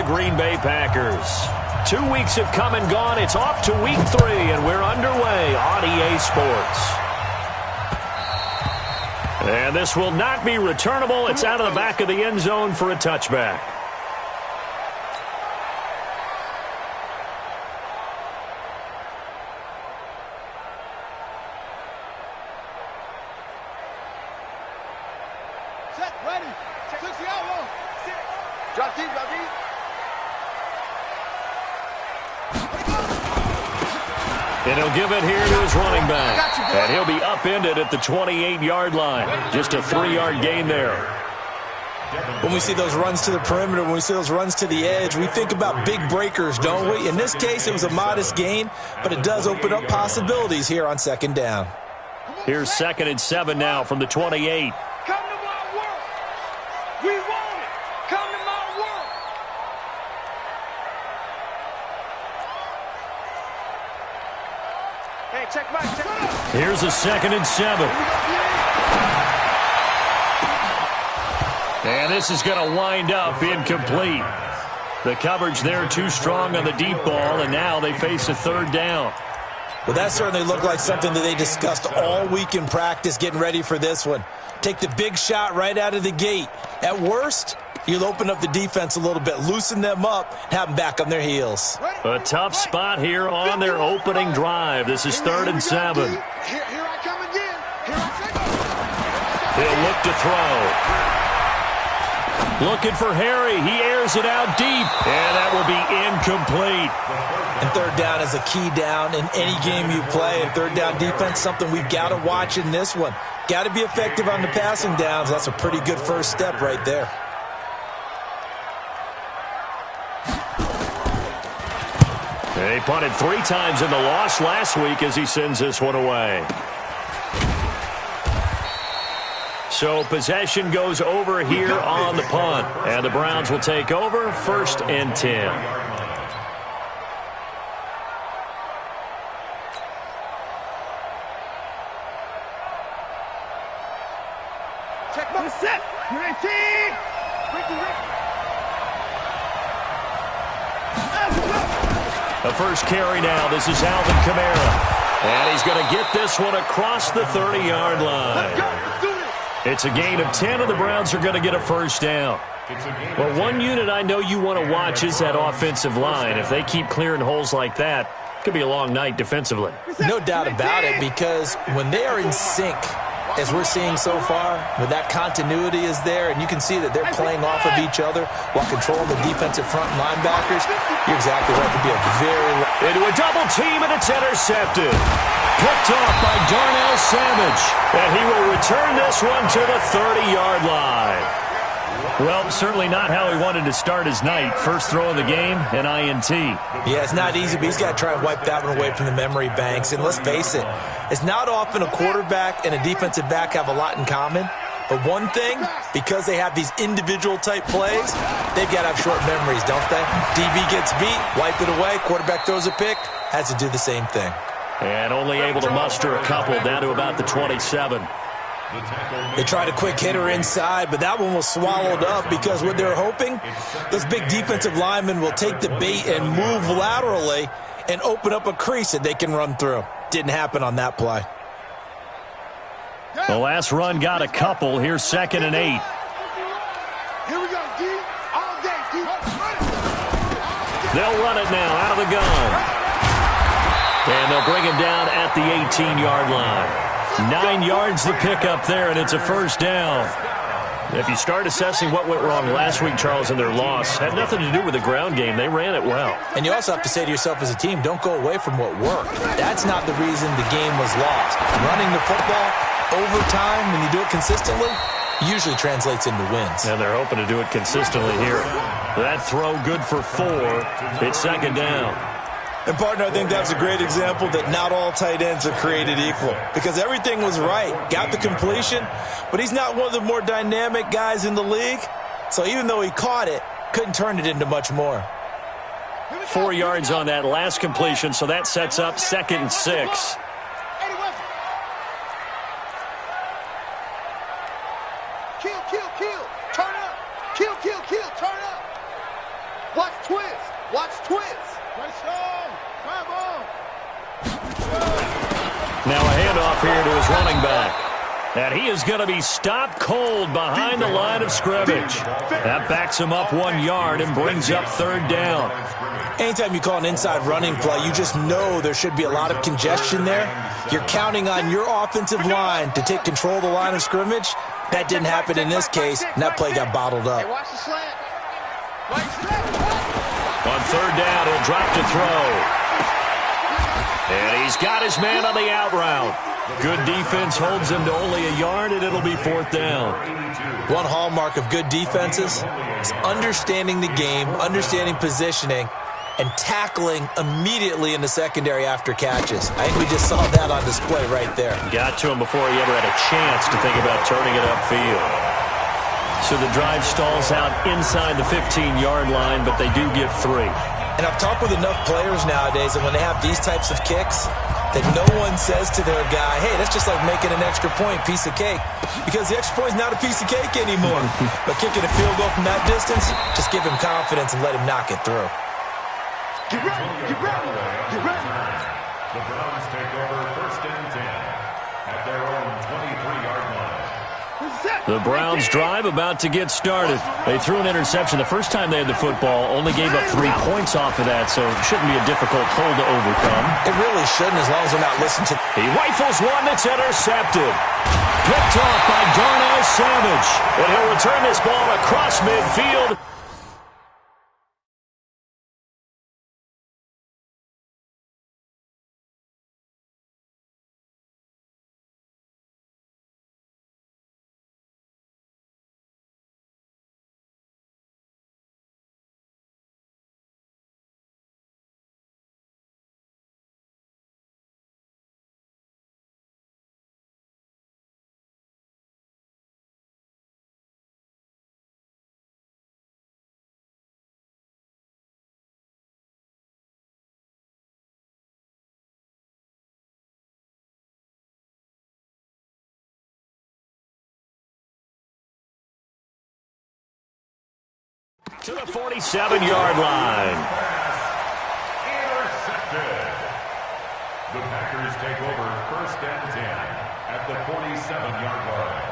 the Green Bay Packers. 2 weeks have come and gone. It's off to week 3, and we're underway on EA Sports. And this will not be returnable. It's out of the back of the end zone for a touchback. Set, ready. Check the elbow. Drop deep, drop deep. And he'll give it here to his running back. And he'll be upended at the 28-yard line. Just a 3-yard gain there. When we see those runs to the perimeter, when we see those runs to the edge, we think about big breakers, don't we? In this case, it was a modest gain, but it does open up possibilities here on second down. Here's 2nd and 7 now from the 28. Come to my work. We want it. Come to my work. Hey, check back. Check back. Here's a 2nd and 7. And this is going to wind up incomplete. The coverage there too strong on the deep ball, and now they face a 3rd down. Well, that certainly looked like something that they discussed all week in practice getting ready for this one. Take the big shot right out of the gate. At worst, you'll open up the defense a little bit, loosen them up, and have them back on their heels. A tough spot here on their opening drive. This is 3rd and 7. Here I come again. Here I come. He'll look to throw. Looking for Harry. He airs it out deep, and that will be incomplete. And 3rd down is a key down in any game you play. And 3rd down defense, something we've got to watch in this one. Got to be effective on the passing downs. That's a pretty good first step right there. He punted 3 times in the loss last week as he sends this one away. So possession goes over here on the punt. And the Browns will take over 1st and 10. Check back. Set. You're 18. The first carry now. This is Alvin Kamara. And he's going to get this one across the 30-yard line. It's a gain of 10, and the Browns are going to get a 1st down. Well, one unit I know you want to watch is that offensive line. If they keep clearing holes like that, it could be a long night defensively. No doubt about it, because when they are in sync, as we're seeing so far, when that continuity is there, and you can see that they're playing off of each other while controlling the defensive front and linebackers, you're exactly right. It could be a very... Into a double team, and it's intercepted. Picked off by Darnell Savage. And he will return this one to the 30-yard line. Well, certainly not how he wanted to start his night. First throw of the game, an INT. Yeah, it's not easy, but he's got to try and wipe that one away from the memory banks. And let's face it, it's not often a quarterback and a defensive back have a lot in common. But one thing, because they have these individual type plays, they've got to have short memories, don't they? DB gets beat, wipe it away, quarterback throws a pick, has to do the same thing. And only able to muster a couple down to about the 27. They tried a quick hitter inside, but that one was swallowed up because what they're hoping, those big defensive linemen will take the bait and move laterally and open up a crease that they can run through. Didn't happen on that play. The last run got a couple. Here's 2nd and 8. Here we go, D. All day, D. They'll run it now out of the gun. And they'll bring him down at the 18-yard line. 9 yards to pick up there, and it's a 1st down. If you start assessing what went wrong last week, Charles, in their loss, had nothing to do with the ground game. They ran it well. And you also have to say to yourself as a team, don't go away from what worked. That's not the reason the game was lost. Running the football over time, when you do it consistently, usually translates into wins. And they're hoping to do it consistently here. That throw good for 4. It's 2nd down. And, partner, I think that's a great example that not all tight ends are created equal. Because everything was right. Got the completion, but he's not one of the more dynamic guys in the league. So even though he caught it, couldn't turn it into much more. 4 yards on that last completion, so that sets up 2nd and 6. Kill, kill, kill. Turn up. Kill, kill, kill. Turn up. Watch twist. Watch twist. Now a handoff here to his running back. And he is going to be stopped cold behind the line of scrimmage. That backs him up 1 yard and brings up third down. Anytime you call an inside running play, you just know there should be a lot of congestion there. You're counting on your offensive line to take control of the line of scrimmage. That didn't happen in this case, and that play got bottled up. On third down, he'll drop to throw. And he's got his man on the out route. Good defense holds him to only a yard, and it'll be fourth down. One hallmark of good defenses is understanding the game, understanding positioning, and tackling immediately in the secondary after catches. I think we just saw that on display right there. Got to him before he ever had a chance to think about turning it upfield. So the drive stalls out inside the 15-yard line, but they do get 3. And I've talked with enough players nowadays, and when they have these types of kicks, that no one says to their guy, hey, that's just like making an extra point, piece of cake. Because the extra point is not a piece of cake anymore. But kicking a field goal from that distance, just give him confidence and let him knock it through. Get ready, get ready, get ready. The Browns take over first and 10 at their own 23-yard line. The Browns drive about to get started. They threw an interception the first time they had the football, only gave up 3 points off of that, so it shouldn't be a difficult hole to overcome. It really shouldn't, as long as they're not listening to... He rifles one that's intercepted. Picked off by Darnell Savage. And he'll return this ball across midfield. To the 47-yard line. Intercepted. The Packers take over first and 10 at the 47-yard line.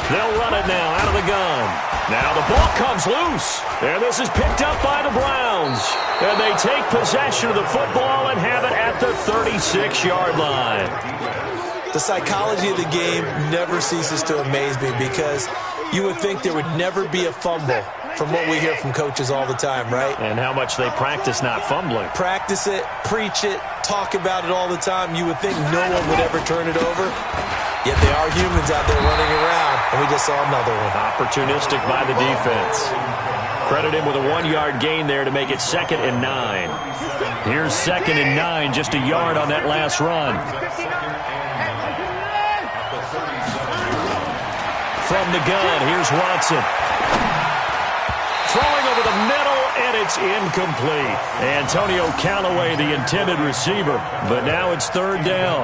They'll run it now out of the gun. Now the ball comes loose. And this is picked up by the Browns. And they take possession of the football and have it at the 36-yard line. The psychology of the game never ceases to amaze me because you would think there would never be a fumble from what we hear from coaches all the time, right? And how much they practice not fumbling. Practice it, preach it, talk about it all the time. You would think no one would ever turn it over. Yet they are humans out there running around, and we just saw another one. Opportunistic by the defense. Credit him with a 1-yard gain there to make it 2nd and 9. Here's 2nd and 9, just a yard on that last run. From the gun, here's Watson. Throwing over the middle, and it's incomplete. Antonio Callaway, the intended receiver, but now it's 3rd down.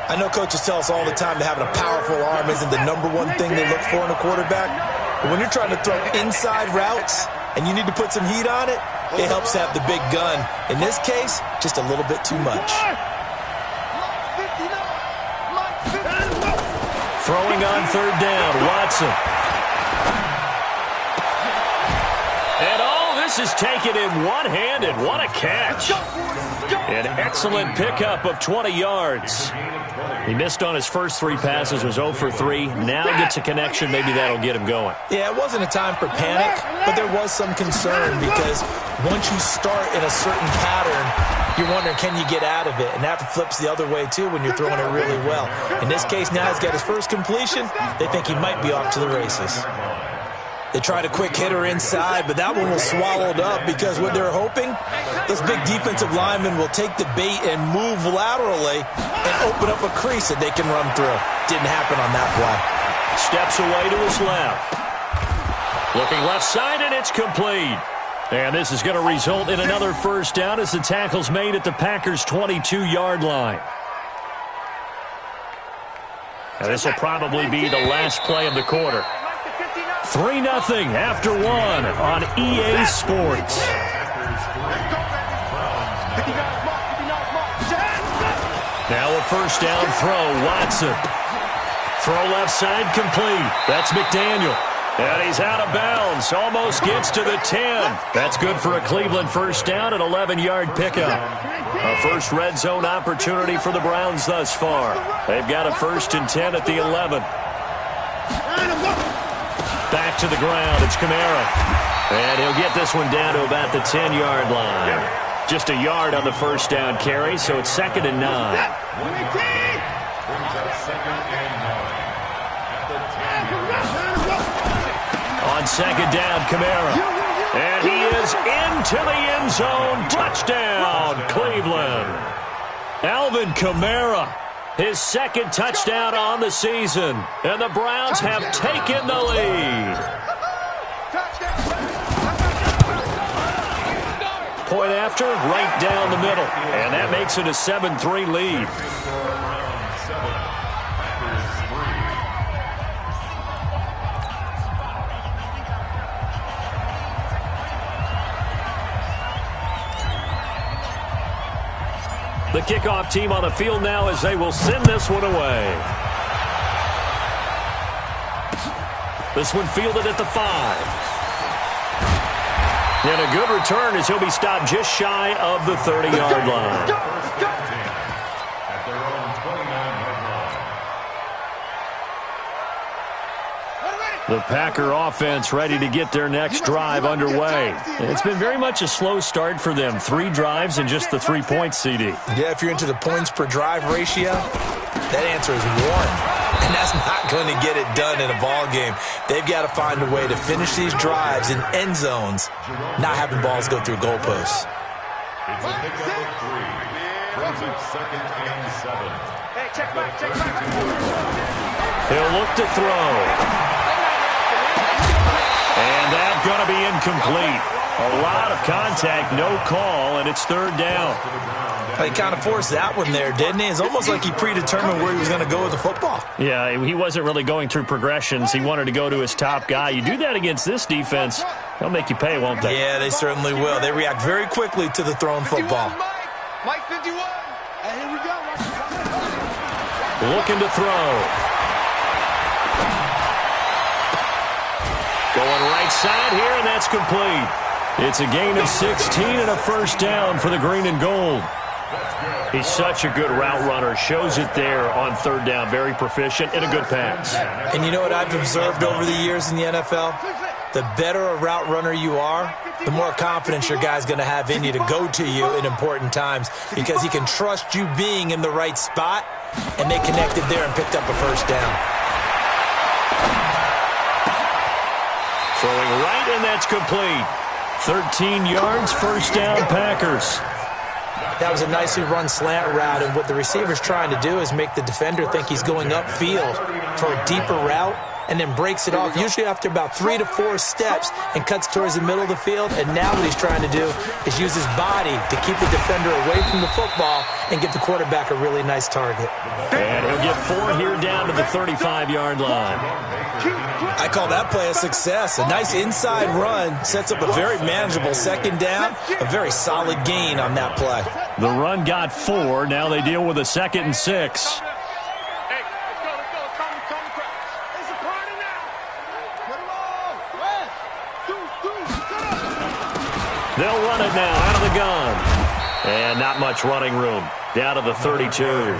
I know coaches tell us all the time that having a powerful arm isn't the #1 thing they look for in a quarterback. But when you're trying to throw inside routes and you need to put some heat on it, it helps to have the big gun. In this case, just a little bit too much. Throwing on 3rd down, Watson. And all this is taken in one-handed. What a catch. An excellent pickup of 20 yards. He missed on his first 3 passes, was 0 for 3. Now gets a connection. Maybe that'll get him going. Yeah, it wasn't a time for panic, but there was some concern because once you start in a certain pattern, you're wondering, can you get out of it? And that flips the other way, too, when you're throwing it really well. In this case, now he's got his first completion. They think he might be off to the races. They tried a quick hitter inside, but that one was swallowed up because what they're hoping, those big defensive linemen will take the bait and move laterally and open up a crease that they can run through. Didn't happen on that play. Steps away to his left. Looking left side, and it's complete. And this is going to result in another first down as the tackle's made at the Packers' 22-yard line. And this will probably be the last play of the quarter. 3-0 after one on EA Sports. Now a first down throw, Watson. Throw left side complete. That's McDaniel. And he's out of bounds. Almost gets to the 10. That's good for a Cleveland first down, an 11-yard pickup. A first red zone opportunity for the Browns thus far. They've got a 1st and 10 at the 11. Back to the ground. It's Kamara. And he'll get this one down to about the 10-yard line. Just a yard on the first down carry, so it's 2nd and 9. On 2nd down, Kamara. And he is into the end zone. Touchdown, Cleveland. Alvin Kamara, his 2nd touchdown on the season. And the Browns have taken the lead. Point after, right down the middle. And that makes it a 7-3 lead. The kickoff team on the field now as they will send this one away. This one fielded at the 5. And a good return as he'll be stopped just shy of the 30-yard line. At their own 29-yard line. The Packer offense ready to get their next drive underway. It's been very much a slow start for them. 3 drives and just the 3-point CD. Yeah, if you're into the points per drive ratio, that answer is 1. And that's not going to get it done in a ball game. They've got to find a way to finish these drives in end zones, not having balls go through goalposts. It's a pickup of 3. Brings it 2nd and 7. Hey, check back. He'll look to throw. And that's going to be incomplete. A lot of contact, no call, and it's 3rd down. He kind of forced that one there, didn't he? It's almost like he predetermined where he was going to go with the football. Yeah, he wasn't really going through progressions. He wanted to go to his top guy. You do that against this defense, they'll make you pay, won't they? Yeah, they certainly will. They react very quickly to the thrown football. Mike 51. And here we go. Looking to throw. Going right side here, and that's complete. It's a gain of 16 and a first down for the green and gold. He's such a good route runner. Shows it there on 3rd down. Very proficient and a good pass. And you know what I've observed over the years in the NFL? The better a route runner you are, the more confidence your guy's going to have in you to go to you in important times because he can trust you being in the right spot, and they connected there and picked up a first down. Throwing right, and that's complete. 13 yards, first down, Packers. That was a nicely run slant route, and what the receiver's trying to do is make the defender think he's going upfield for a deeper route and then breaks it off, usually after about 3 to 4 steps, and cuts towards the middle of the field. And now what he's trying to do is use his body to keep the defender away from the football and give the quarterback a really nice target. And he'll get 4 here down to the 35-yard line. I call that play a success. A nice inside run sets up a very manageable 2nd down, a very solid gain on that play. The run got 4. Now they deal with a 2nd and 6. They'll run it now out of the gun. And not much running room. Down to the 32.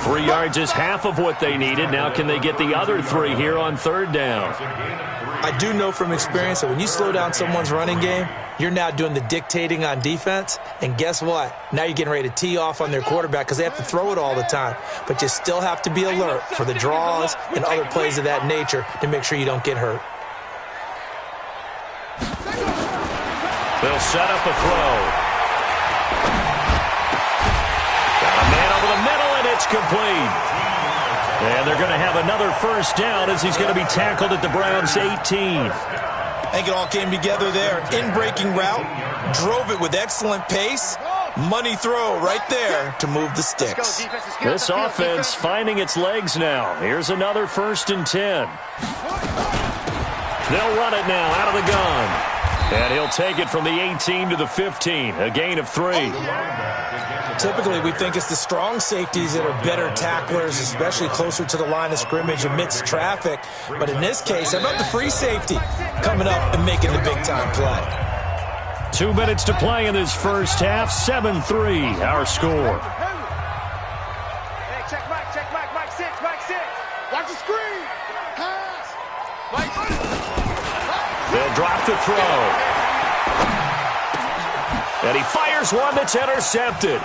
3 yards is half of what they needed. Now can they get the other 3 here on 3rd down? I do know from experience that when you slow down someone's running game, you're now doing the dictating on defense. And guess what? Now you're getting ready to tee off on their quarterback because they have to throw it all the time. But you still have to be alert for the draws and other plays of that nature to make sure you don't get hurt. They'll set up a throw. Got a man over the middle, and it's complete. And they're going to have another first down as he's going to be tackled at the Browns' 18. I think it all came together there. In-breaking route, drove it with excellent pace. Money throw right there to move the sticks. This offense finding its legs now. Here's another 1st and 10. They'll run it now out of the gun. And he'll take it from the 18 to the 15, a gain of 3. Typically, we think it's the strong safeties that are better tacklers, especially closer to the line of scrimmage amidst traffic. But in this case, how about the free safety coming up and making the big-time play? 2 minutes to play in this first half. 7-3, our score. Hey, check Mike 6. Watch the screen. Pass. They'll drop the throw. And he fires one that's intercepted.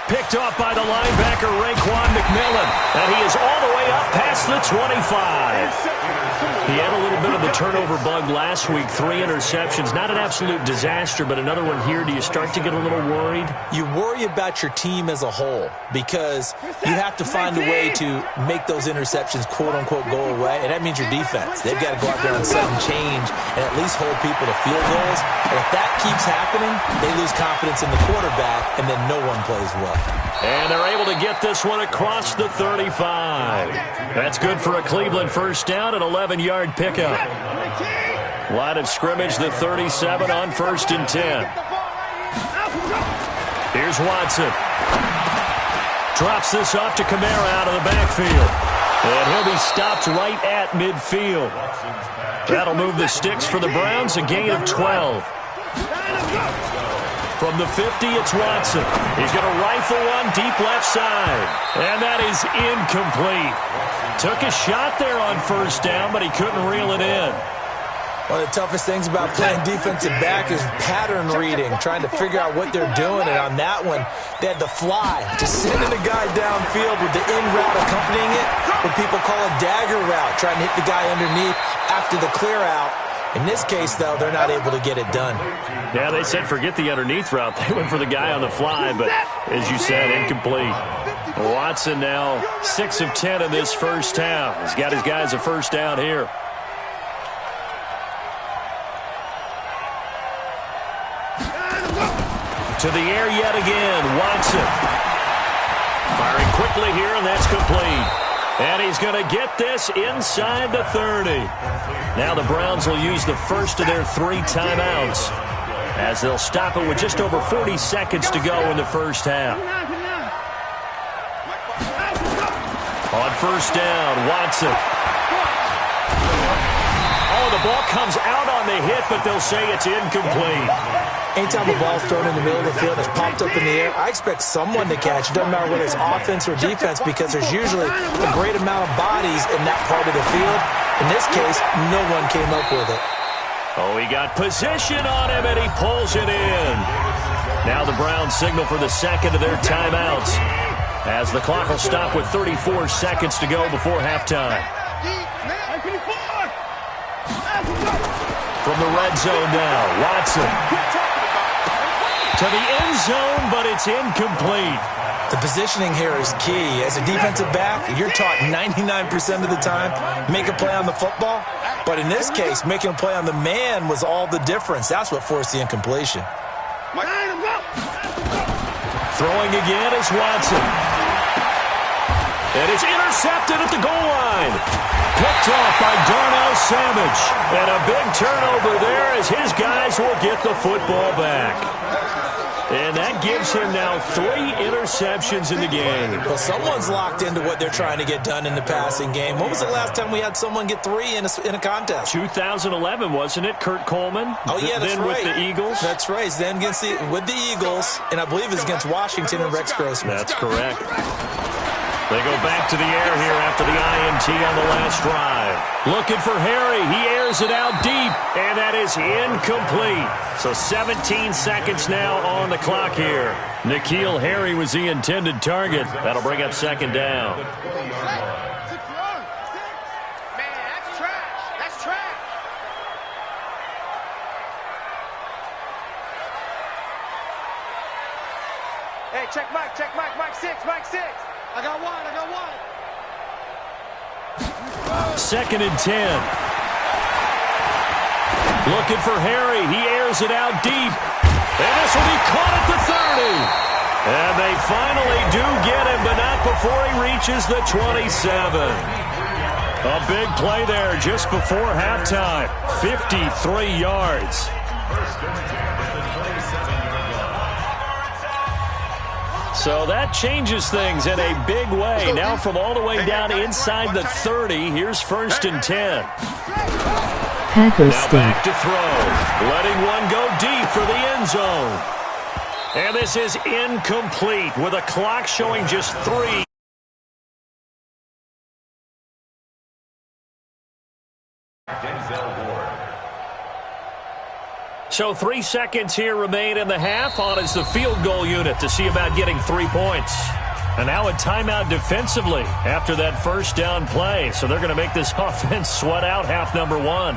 Picked off by the linebacker, Raekwon McMillan. And he is all the way up past the 25. He had a little bit of the turnover bug last week. 3 interceptions. Not an absolute disaster, but another one here. Do you start to get a little worried? You worry about your team as a whole because you have to find a way to make those interceptions, quote-unquote, go away. And that means your defense. They've got to go out there and sudden change and at least hold people to field goals. And if that keeps happening, they lose confidence in the quarterback, and then no one plays well. And they're able to get this one across the 35. That's good for a Cleveland first down, an 11-yard pickup. Line of scrimmage, the 37 on 1st and 10. Here's Watson. Drops this off to Kamara out of the backfield. And he'll be stopped right at midfield. That'll move the sticks for the Browns, a gain of 12. From the 50, it's Watson. He's going to rifle one deep left side. And that is incomplete. Took a shot there on 1st down, but he couldn't reel it in. One of the toughest things about playing defensive back is pattern reading, trying to figure out what they're doing. And on that one, they had to fly, just sending the guy downfield with the in route accompanying it, what people call a dagger route, trying to hit the guy underneath after the clear out. In this case, though, they're not able to get it done. Yeah, they said forget the underneath route. They went for the guy on the fly, but as you said, incomplete. Watson now 6 of 10 in this first half. He's got his guys a first down here. To the air yet again, Watson. Firing quickly here, and that's complete. And he's going to get this inside the 30. Now the Browns will use the first of their 3 timeouts as they'll stop it with just over 40 seconds to go in the first half. On 1st down, Watson. Oh, the ball comes out on the hit, but they'll say it's incomplete. Anytime a ball's thrown in the middle of the field, it's popped up in the air, I expect someone to catch. It doesn't matter whether it's offense or defense because there's usually a great amount of bodies in that part of the field. In this case, no one came up with it. Oh, he got position on him, and he pulls it in. Now the Browns signal for the second of their timeouts as the clock will stop with 34 seconds to go before halftime. From the red zone now, Watson. To the end zone, but it's incomplete. The positioning here is key. As a defensive back, you're taught 99% of the time, make a play on the football. But in this case, making a play on the man was all the difference. That's what forced the incompletion. Throwing again is Watson. And it's intercepted at the goal line. Picked off by Darnell Savage. And a big turnover there as his guys will get the football back. And that gives him now 3 interceptions in the game. Well, someone's locked into what they're trying to get done in the passing game. When was the last time we had someone get 3 in a contest? 2011, wasn't it? Kurt Coleman? Oh, yeah, that's then right. With the Eagles? That's right. Then with the Eagles, and I believe it's against Washington and Rex Grossman. That's correct. They go back to the air here after the INT on the last drive. Looking for Harry. He airs it out deep, and that is incomplete. So 17 seconds now on the clock here. N'Keal Harry was the intended target. That'll bring up 2nd down. Man, that's trash. That's trash. check Mike, Mike 6, Mike 6. I got one. 2nd and 10. Looking for Harry. He airs it out deep. And this will be caught at the 30. And they finally do get him, but not before he reaches the 27. A big play there just before halftime. 53 yards. So that changes things in a big way. Now from all the way down inside the 30, here's 1st and 10. Now back to throw. Letting one go deep for the end zone. And this is incomplete with a clock showing just 3. So 3 seconds here remain in the half. On is the field goal unit to see about getting 3 points. And now a timeout defensively after that first down play. So they're going to make this offense sweat out half number 1.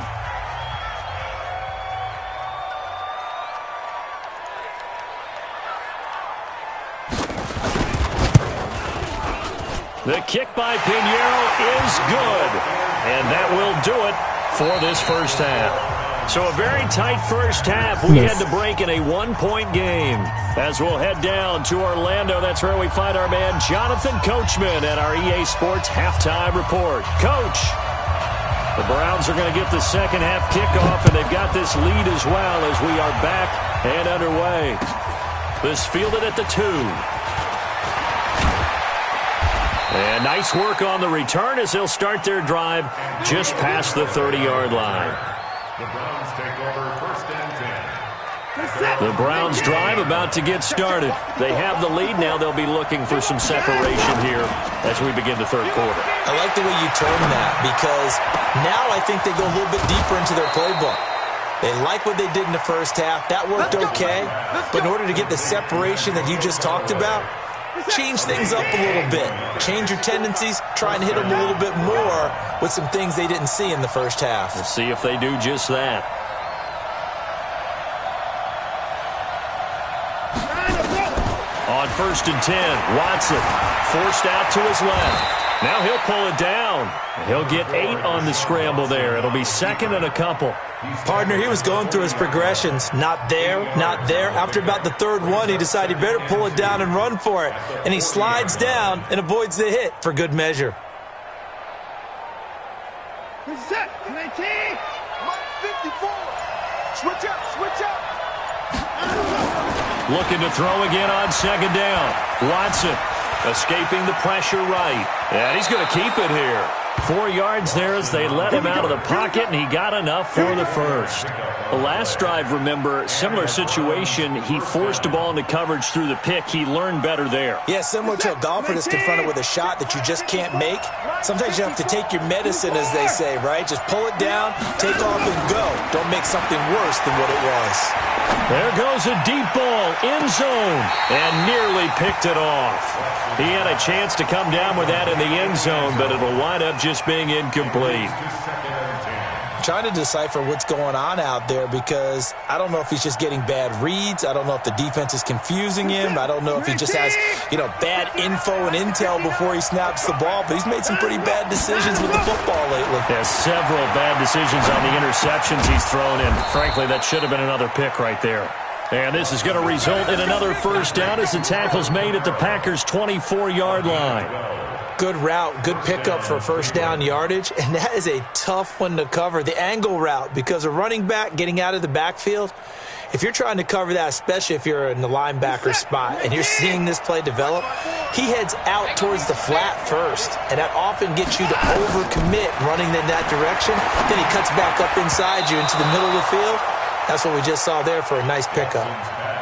The kick by Pinheiro is good. And that will do it for this first half. So a very tight first half. We had to break in a 1-point game. As we'll head down to Orlando, that's where we find our man Jonathan Coachman at our EA Sports Halftime Report. Coach, the Browns are going to get the second half kickoff, and they've got this lead as well as we are back and underway. This fielded at the 2. And nice work on the return as they'll start their drive just past the 30-yard line. The Browns take over 1st and 10. The Browns drive about to get started. They have the lead. Now they'll be looking for some separation here as we begin the third quarter. I like the way you term that because now I think they go a little bit deeper into their playbook. They like what they did in the first half. That worked okay. But in order to get the separation that you just talked about, change things up a little bit. Change your tendencies. Try and hit them a little bit more with some things they didn't see in the first half. We'll see if they do just that. On 1st and 10, Watson forced out to his left. Now he'll pull it down. He'll get 8 on the scramble there. It'll be 2nd and a couple. Partner, he was going through his progressions. Not there, not there. After about the 3rd one, he decided he better pull it down and run for it. And he slides down and avoids the hit for good measure. Set, 19, 54. Switch up. Looking to throw again on 2nd down. Watson escaping the pressure right. And he's going to keep it here. 4 yards there as they let him out of the pocket, and he got enough for the first. The last drive, remember, similar situation. He forced a ball into coverage through the pick. He learned better there. Yeah, similar to a golfer that's confronted with a shot that you just can't make. Sometimes you have to take your medicine, as they say, right? Just pull it down, take off, and go. Don't make something worse than what it was. There goes a deep ball, end zone, and nearly picked it off. He had a chance to come down with that in the end zone, but it'll wind up just being incomplete. Trying to decipher what's going on out there because I don't know if he's just getting bad reads. I don't know if the defense is confusing him. I don't know if he just has, bad info and intel before he snaps the ball. But he's made some pretty bad decisions with the football lately. There's several bad decisions on the interceptions he's thrown in. Frankly, that should have been another pick right there. And this is going to result in another first down as the tackle's made at the Packers' 24-yard line. Good route, good pickup for first down yardage, and that is a tough one to cover, the angle route, because a running back getting out of the backfield, if you're trying to cover that, especially if you're in the linebacker spot and you're seeing this play develop, he heads out towards the flat first, and that often gets you to overcommit running in that direction. Then he cuts back up inside you into the middle of the field. That's what we just saw there for a nice pickup.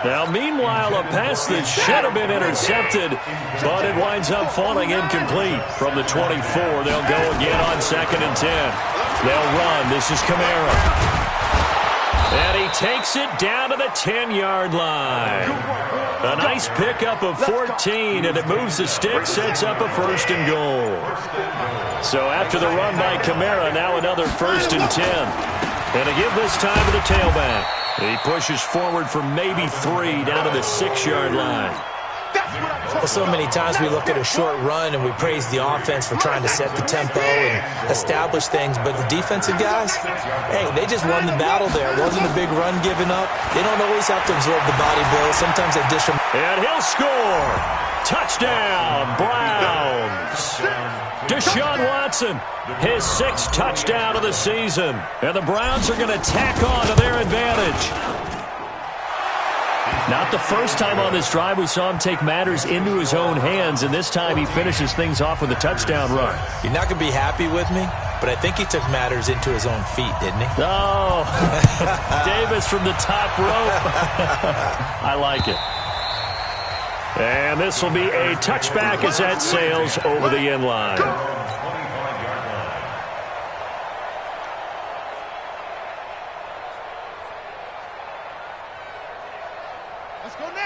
Now, meanwhile, a pass that should have been intercepted, but it winds up falling incomplete. From the 24, they'll go again on 2nd and 10. They'll run. This is Kamara. And he takes it down to the 10-yard line. A nice pickup of 14, and it moves the stick, sets up a 1st and goal. So after the run by Kamara, now another 1st and 10. And to give this time to the tailback. He pushes forward for maybe 3 down to the 6-yard line. Well, so many times we look at a short run and we praise the offense for trying to set the tempo and establish things, but the defensive guys, hey, they just won the battle there. It wasn't a big run given up. They don't always have to absorb the body blows. Sometimes they dish them. And he'll score. Touchdown, Browns. Deshaun Watson, his 6th touchdown of the season. And the Browns are going to tack on to their advantage. Not the first time on this drive we saw him take matters into his own hands, and this time he finishes things off with a touchdown run. You're not going to be happy with me, but I think he took matters into his own feet, didn't he? Oh, Davis from the top rope. I like it. And this will be a touchback as that sails over the end line.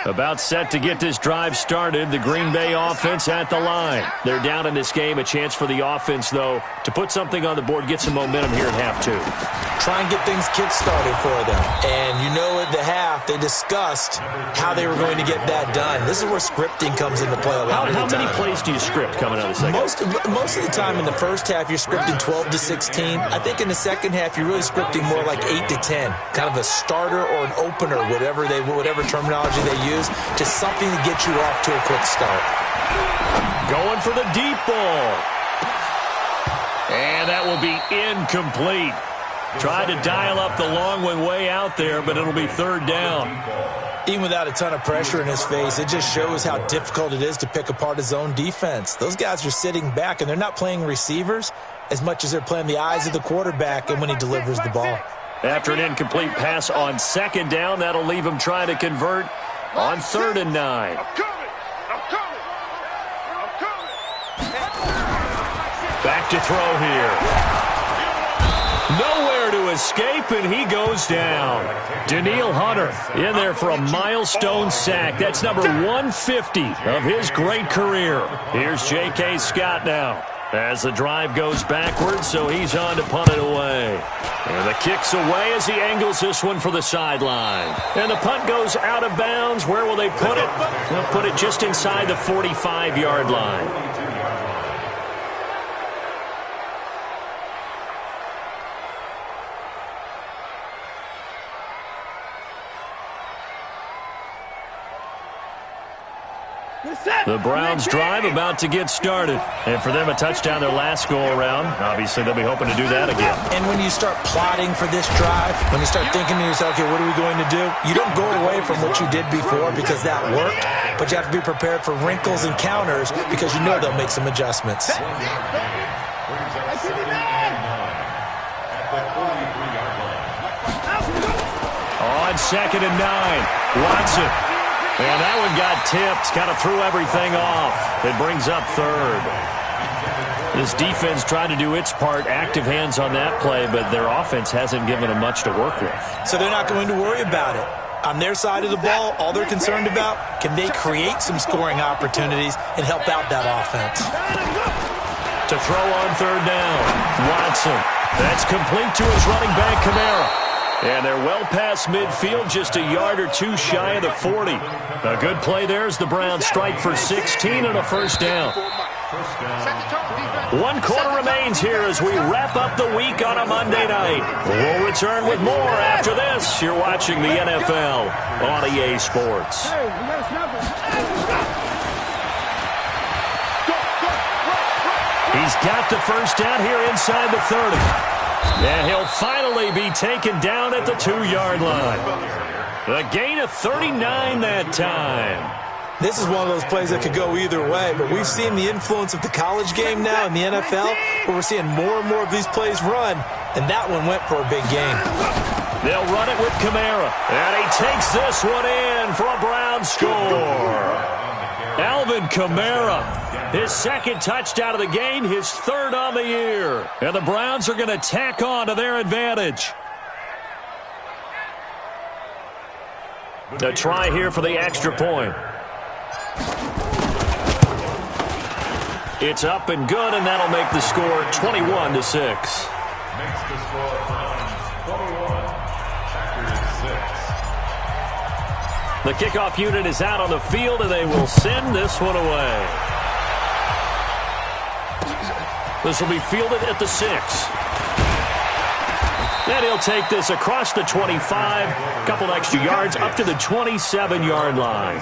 About set to get this drive started. The Green Bay offense at the line. They're down in this game. A chance for the offense, though, to put something on the board, get some momentum here at half 2. Try and get things kick-started for them. And you know at the half, they discussed how they were going to get that done. This is where scripting comes into play a lot of the time. How many plays do you script coming out of the second? Most of the time in the first half, you're scripting 12 to 16. I think in the second half, you're really scripting more like 8 to 10. Kind of a starter or an opener, whatever terminology they use. Just something to get you off to a quick start. Going for the deep ball. And that will be incomplete. Tried to dial up the long one way out there, but it'll be 3rd down. Even without a ton of pressure in his face, it just shows how difficult it is to pick apart his own defense. Those guys are sitting back, and they're not playing receivers as much as they're playing the eyes of the quarterback and when he delivers the ball. After an incomplete pass on 2nd down, that'll leave him trying to convert on 3rd and 9. I'm coming. Back to throw here. Nowhere to escape, and he goes down. Danielle Hunter in there for a milestone sack. That's number 150 of his great career. Here's J.K. Scott now as the drive goes backwards, so he's on to punt it away. And the kick's away as he angles this one for the sideline. And the punt goes out of bounds. Where will they put it? They'll put it just inside the 45-yard line. The Browns drive about to get started. And for them, a touchdown their last go-around. Obviously, they'll be hoping to do that again. And when you start plotting for this drive, when you start thinking to yourself, okay, what are we going to do? You don't go away from what you did before because that worked, but you have to be prepared for wrinkles and counters because you know they'll make some adjustments. On 2nd and 9, Watson. And that one got tipped, kind of threw everything off. It brings up 3rd. This defense tried to do its part, active hands on that play, but their offense hasn't given them much to work with. So they're not going to worry about it. On their side of the ball, all they're concerned about, can they create some scoring opportunities and help out that offense? To throw on 3rd down, Watson. That's complete to his running back, Kamara. And they're well past midfield, just a yard or two shy of the 40. A good play there as the Browns strike for 16 and a 1st down. 1 quarter remains here as we wrap up the week on a Monday night. We'll return with more after this. You're watching the NFL on EA Sports. He's got the 1st down here inside the 30. And he'll finally be taken down at the 2-yard line. A gain of 39 that time. This is one of those plays that could go either way, but we've seen the influence of the college game now in the NFL, where we're seeing more and more of these plays run, and that one went for a big gain. They'll run it with Kamara, and he takes this one in for a Browns score. Alvin Kamara, his 2nd touchdown of the game, his 3rd on the year. And the Browns are going to tack on to their advantage. A try here for the extra point. It's up and good, and that'll make the score 21-6. Makes the score 21. Packers 6. The kickoff unit is out on the field, and they will send this one away. This will be fielded at the 6. And he'll take this across the 25, a couple extra yards up to the 27-yard line.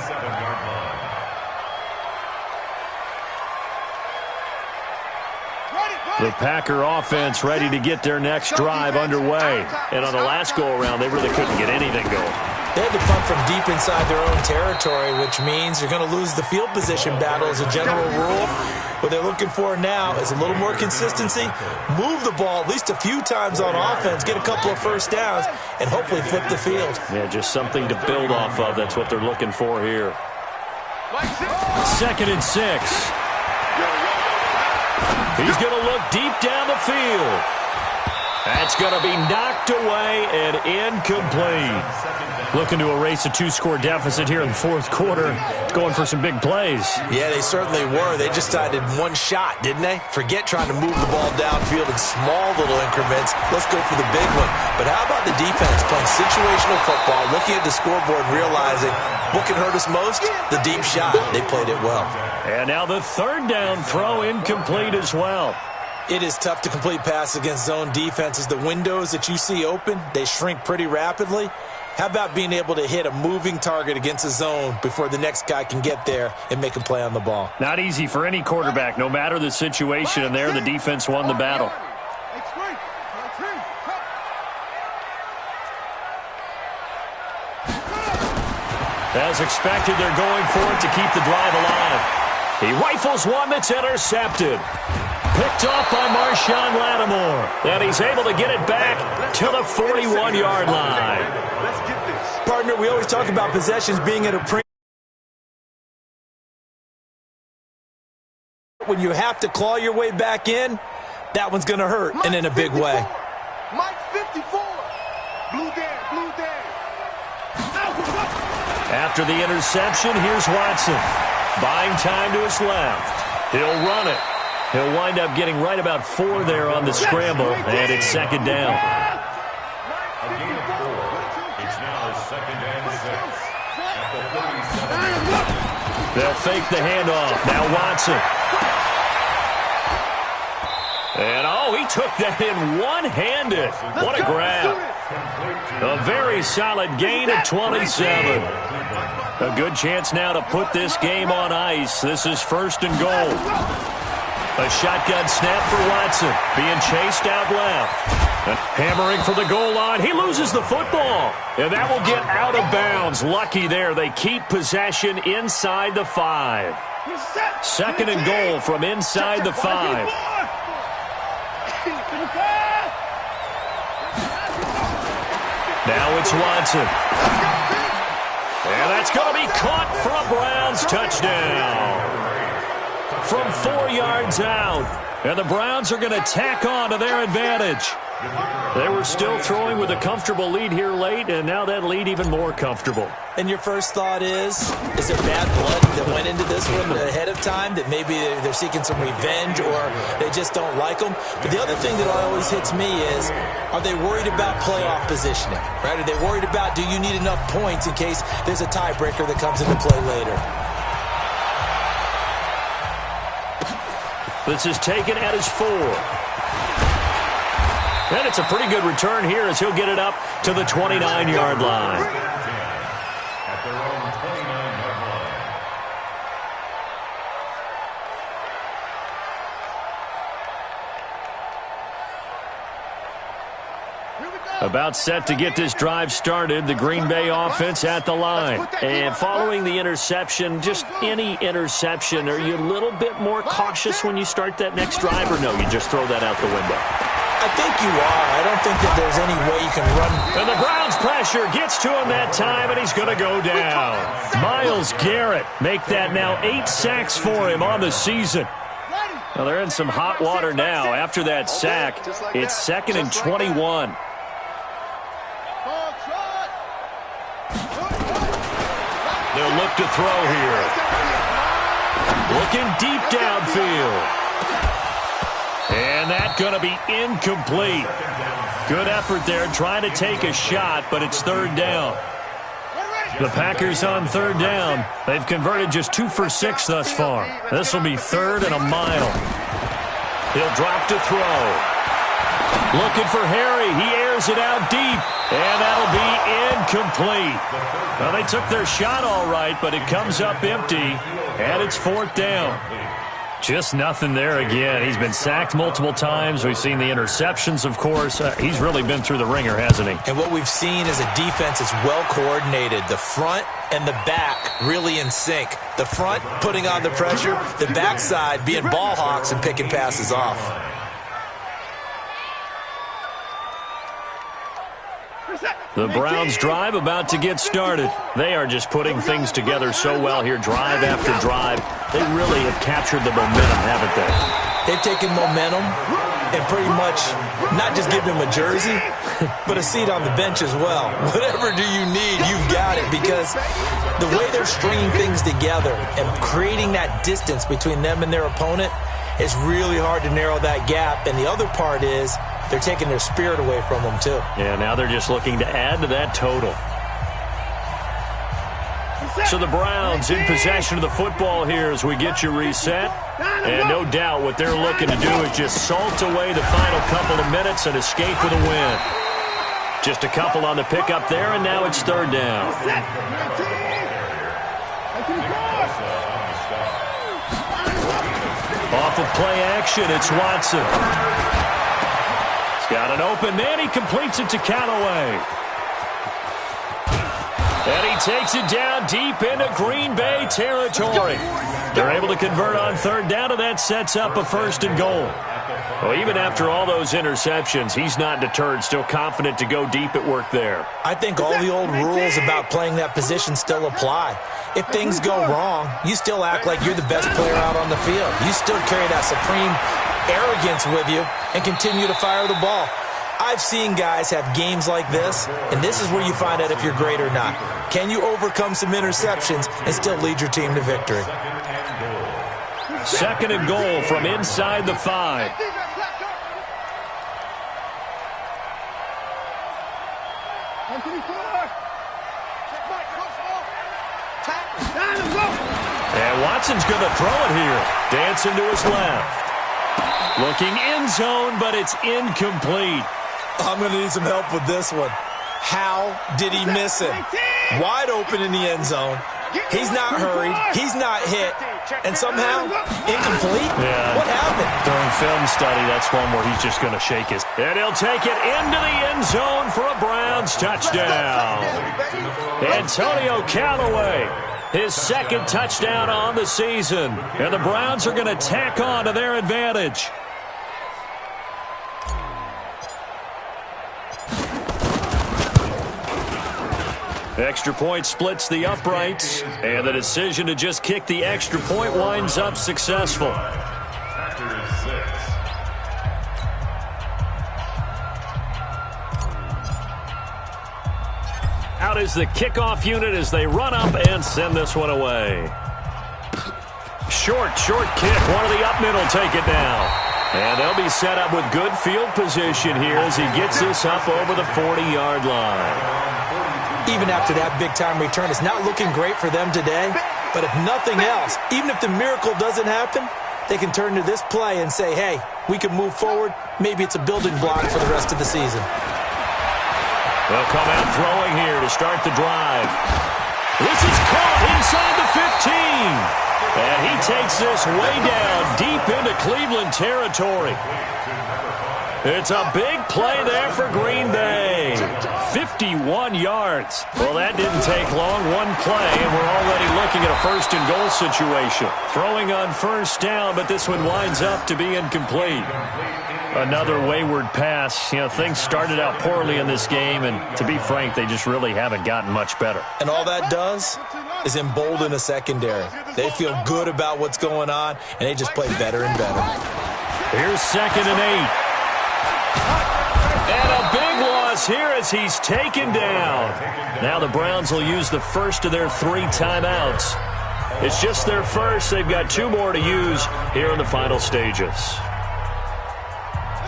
The Packer offense ready to get their next drive underway. And on the last go-around, they really couldn't get anything going. They had to punt from deep inside their own territory, which means you're going to lose the field position battle as a general rule. What they're looking for now is a little more consistency, move the ball at least a few times on offense, get a couple of first downs, and hopefully flip the field. Yeah, just something to build off of. That's what they're looking for here. 2nd and 6. He's going to look deep down the field. That's going to be knocked away and incomplete. Looking to erase a 2-score deficit here in the 4th quarter. Going for some big plays. Yeah, they certainly were. They just decided one shot, didn't they? Forget trying to move the ball downfield in small little increments. Let's go for the big one. But how about the defense playing situational football, looking at the scoreboard and realizing what can hurt us most? The deep shot. They played it well. And now the 3rd down throw incomplete as well. It is tough to complete passes against zone defenses. The windows that you see open, they shrink pretty rapidly. How about being able to hit a moving target against a zone before the next guy can get there and make a play on the ball? Not easy for any quarterback, no matter the situation. And there, the defense won the battle. As expected, they're going for it to keep the drive alive. He rifles one that's intercepted. Picked off by Marshawn Lattimore. And he's able to get it back to the 41-yard line. Partner, we always talk about possessions being at a premium. When you have to claw your way back in, that one's going to hurt, and in a big way. Mike 54. Blue Dan, blue Dan. After the interception, here's Watson. Buying time to his left. He'll run it. He'll wind up getting right about 4 there on the scramble, and it's 2nd down. A gain of 4. It's now 2nd and 6 at the 37. They'll fake the handoff. Now Watson. And, oh, he took that in one-handed. What a grab. A very solid gain of 27. A good chance now to put this game on ice. This is 1st and goal. A shotgun snap for Watson. Being chased out left. And hammering for the goal line. He loses the football. And that will get out of bounds. Lucky there. They keep possession inside the 5. 2nd and goal from inside the 5. Now it's Watson. And that's going to be caught for a Browns touchdown. From 4 yards out. And the Browns are going to tack on to their advantage. They were still throwing with a comfortable lead here late, and now that lead even more comfortable. And your first thought is there bad blood that went into this one ahead of time, that maybe they're seeking some revenge or they just don't like them? But the other thing that always hits me is, are they worried about playoff positioning? Right? Are they worried about, do you need enough points in case there's a tiebreaker that comes into play later? This is taken at his 4. And it's a pretty good return here as he'll get it up to the 29-yard line. At their own 29-yard line. About set to get this drive started, the Green Bay offense at the line. And following the interception, just any interception, are you a little bit more cautious when you start that next drive, or no, you just throw that out the window? I think you are. I don't think that there's any way you can run. And the Browns pressure gets to him that time, and he's going to go down. Myles Garrett make that now 8 sacks for him on the season. Well, they're in some hot water now. After that sack, it's 2nd and 21. They'll look to throw here. Looking deep downfield. And that's going to be incomplete. Good effort there trying to take a shot, but it's 3rd down. The Packers on third down. They've converted just 2 for 6 thus far. This will be 3rd and a mile. He'll drop to throw. Looking for Harry. He airs it out deep. And that'll be incomplete. Well, they took their shot all right, but it comes up empty. And it's 4th down. Just nothing there again. He's been sacked multiple times. We've seen the interceptions, of course. He's really been through the ringer, hasn't he? And what we've seen is a defense that's well coordinated. The front and the back really in sync. The front putting on the pressure. The backside being ball hawks and picking passes off. The Browns' drive about to get started. They are just putting things together so well here, drive after drive. They really have captured the momentum, haven't they? They've taken momentum and pretty much not just given them a jersey, but a seat on the bench as well. Whatever do you need, you've got it, because the way they're stringing things together and creating that distance between them and their opponent is really hard to narrow that gap. And the other part is they're taking their spirit away from them, too. Yeah, now they're just looking to add to that total. So the Browns in possession of the football here as we get you reset. And no doubt what they're looking to do is just salt away the final couple of minutes and escape with a win. Just a couple on the pickup there, and now it's 3rd down. Off of play action, it's Watson. He's got an open man. He completes it to Callaway. And he takes it down deep into Green Bay territory. They're able to convert on 3rd down, and that sets up a 1st and goal. Well, even after all those interceptions, he's not deterred, still confident to go deep at work there. I think all the old rules about playing that position still apply. If things go wrong, you still act like you're the best player out on the field. You still carry that supreme arrogance with you and continue to fire the ball. I've seen guys have games like this, and this is where you find out if you're great or not. Can you overcome some interceptions and still lead your team to victory? 2nd and goal from inside the 5. And Watson's going to throw it here. Dancing to his left. Looking end zone, but it's incomplete. I'm going to need some help with this one. How did he miss it? Wide open in the end zone. He's not hurried. He's not hit. And somehow, incomplete? Yeah. What happened? During film study, that's one where he's just going to shake his. And he'll take it into the end zone for a Browns touchdown. Antonio Callaway, his 2nd touchdown on the season. And the Browns are going to tack on to their advantage. Extra point splits the uprights, and the decision to just kick the extra point winds up successful. Out is the kickoff unit as they run up and send this one away. Short kick. One of the up men will take it now. And they'll be set up with good field position here as he gets this up over the 40-yard line. Even after that big-time return, it's not looking great for them today. But if nothing else, even if the miracle doesn't happen, they can turn to this play and say, hey, we can move forward. Maybe it's a building block for the rest of the season. They'll come out throwing here to start the drive. This is caught inside the 15. And he takes this way down deep into Cleveland territory. It's a big play there for Green Bay. 51 yards. Well, that didn't take long. One play, and we're already looking at a 1st and goal situation. Throwing on 1st down, but this one winds up to be incomplete. Another wayward pass. You know, things started out poorly in this game, and to be frank, they just really haven't gotten much better. And all that does is embolden a secondary. They feel good about what's going on, and they just play better and better. Here's 2nd and 8. And a big loss here as he's taken down. Now the Browns will use the first of their 3 timeouts. It's just their first. They've got 2 more to use here in the final stages.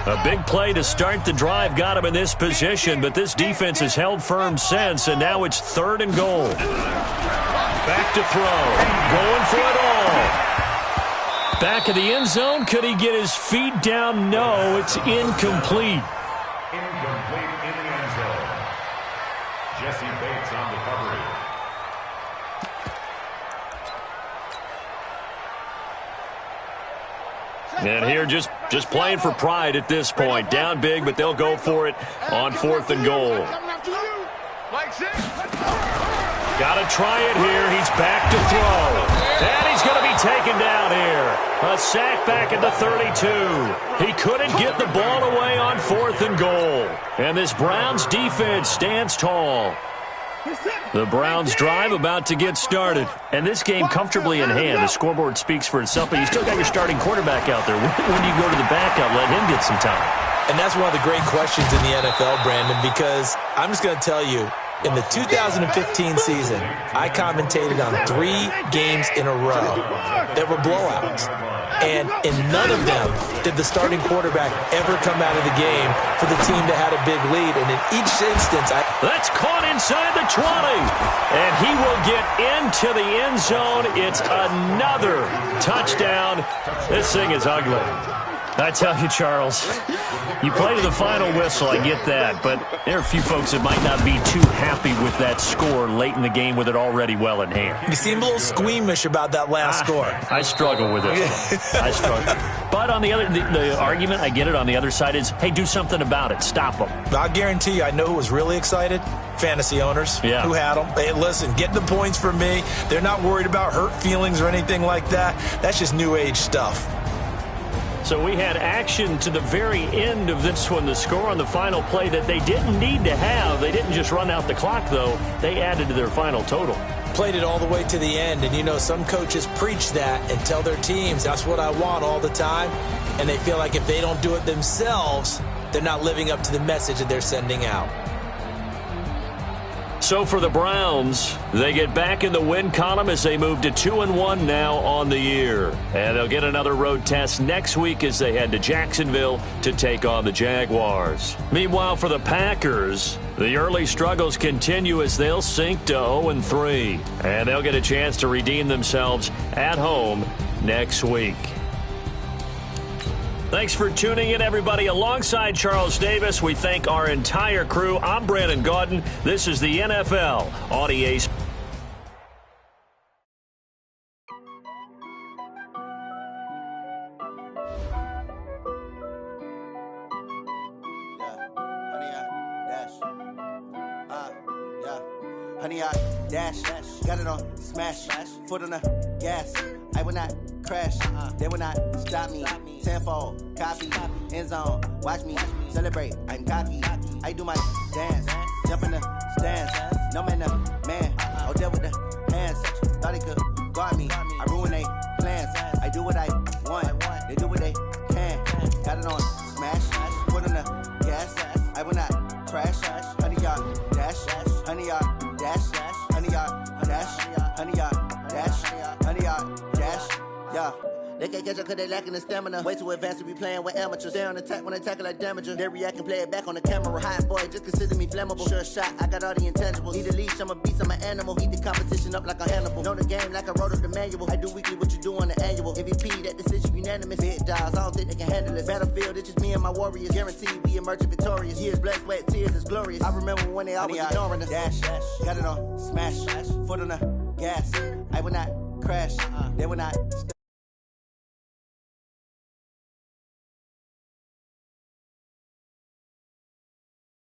A big play to start the drive got him in this position, but this defense has held firm since, and now it's 3rd and goal. Back to throw. Going for it all. Back of the end zone. Could he get his feet down? No, it's incomplete. Incomplete in the end zone. Jesse Bates on the coverage. And here just playing for pride at this point. Down big, but they'll go for it on 4th and goal. Got to try it here. He's back to throw. And he's going to be taken down here. A sack back at the 32. He couldn't get the ball away on 4th and goal. And this Browns defense stands tall. The Browns drive about to get started. And this game comfortably in hand. The scoreboard speaks for itself, but you still got your starting quarterback out there. When do you go to the backup, let him get some time? And that's one of the great questions in the NFL, Brandon, because I'm just going to tell you, in the 2015 season, I commentated on 3 games in a row that were blowouts. And in none of them did the starting quarterback ever come out of the game for the team that had a big lead. And in each instance, that's caught inside the 20. And he will get into the end zone. It's another touchdown. This thing is ugly. I tell you, Charles, you play to the final whistle, I get that, but there are a few folks that might not be too happy with that score late in the game with it already well in hand. You seem a little squeamish about that last score. I struggle with it. I struggle. But on the other, the argument, I get it, on the other side is, hey, do something about it. Stop them. I'll guarantee you, I know who was really excited. Fantasy owners who had them. Hey, listen, get the points from me. They're not worried about hurt feelings or anything like that. That's just new age stuff. So we had action to the very end of this one. The score on the final play that they didn't need to have. They didn't just run out the clock, though. They added to their final total. Played it all the way to the end. And, you know, some coaches preach that and tell their teams, that's what I want all the time. And they feel like if they don't do it themselves, they're not living up to the message that they're sending out. So for the Browns, they get back in the win column as they move to 2-1 now on the year. And they'll get another road test next week as they head to Jacksonville to take on the Jaguars. Meanwhile, for the Packers, the early struggles continue as they'll sink to 0-3. And they'll get a chance to redeem themselves at home next week. Thanks for tuning in, everybody. Alongside Charles Davis, we thank our entire crew. I'm Brandon Gaudin. This is the NFL on EA. Honey, I dash, got it on smash, foot on the gas. I will not crash, they will not stop me. Tenfold, copy, end zone, watch me celebrate. I'm cocky, I do my dance, jump in the stands. No man, the man, I'll deal with the hands. Thought he could guard me, I ruin they plans. I do what I want, they do what they can. Got it on smash, foot on the gas. I will not crash, honey, y'all dash, honey, y'all dash, honey, y'all dash, honey, y'all dash, honey, y'all dash, yeah. They can't catch up cause they lacking the stamina. Way too advanced to be playing with amateurs. They on attack when they tackle like damager. They react and play it back on the camera. Hot boy, just consider me flammable. Sure shot, I got all the intangibles. Need a leash, I'm a beast, I'm an animal. Heat the competition up like a Hannibal. Know the game like I wrote up the manual. I do weekly what you do on the annual. MVP, that decision unanimous. Big dogs, I don't think they can handle this. Battlefield, it's just me and my warriors. Guaranteed we emerging victorious. Years, blood, sweat, tears, it's glorious. I remember when they always ignoring us. Dash, got it on smash, foot on the gas. I will not crash, they will not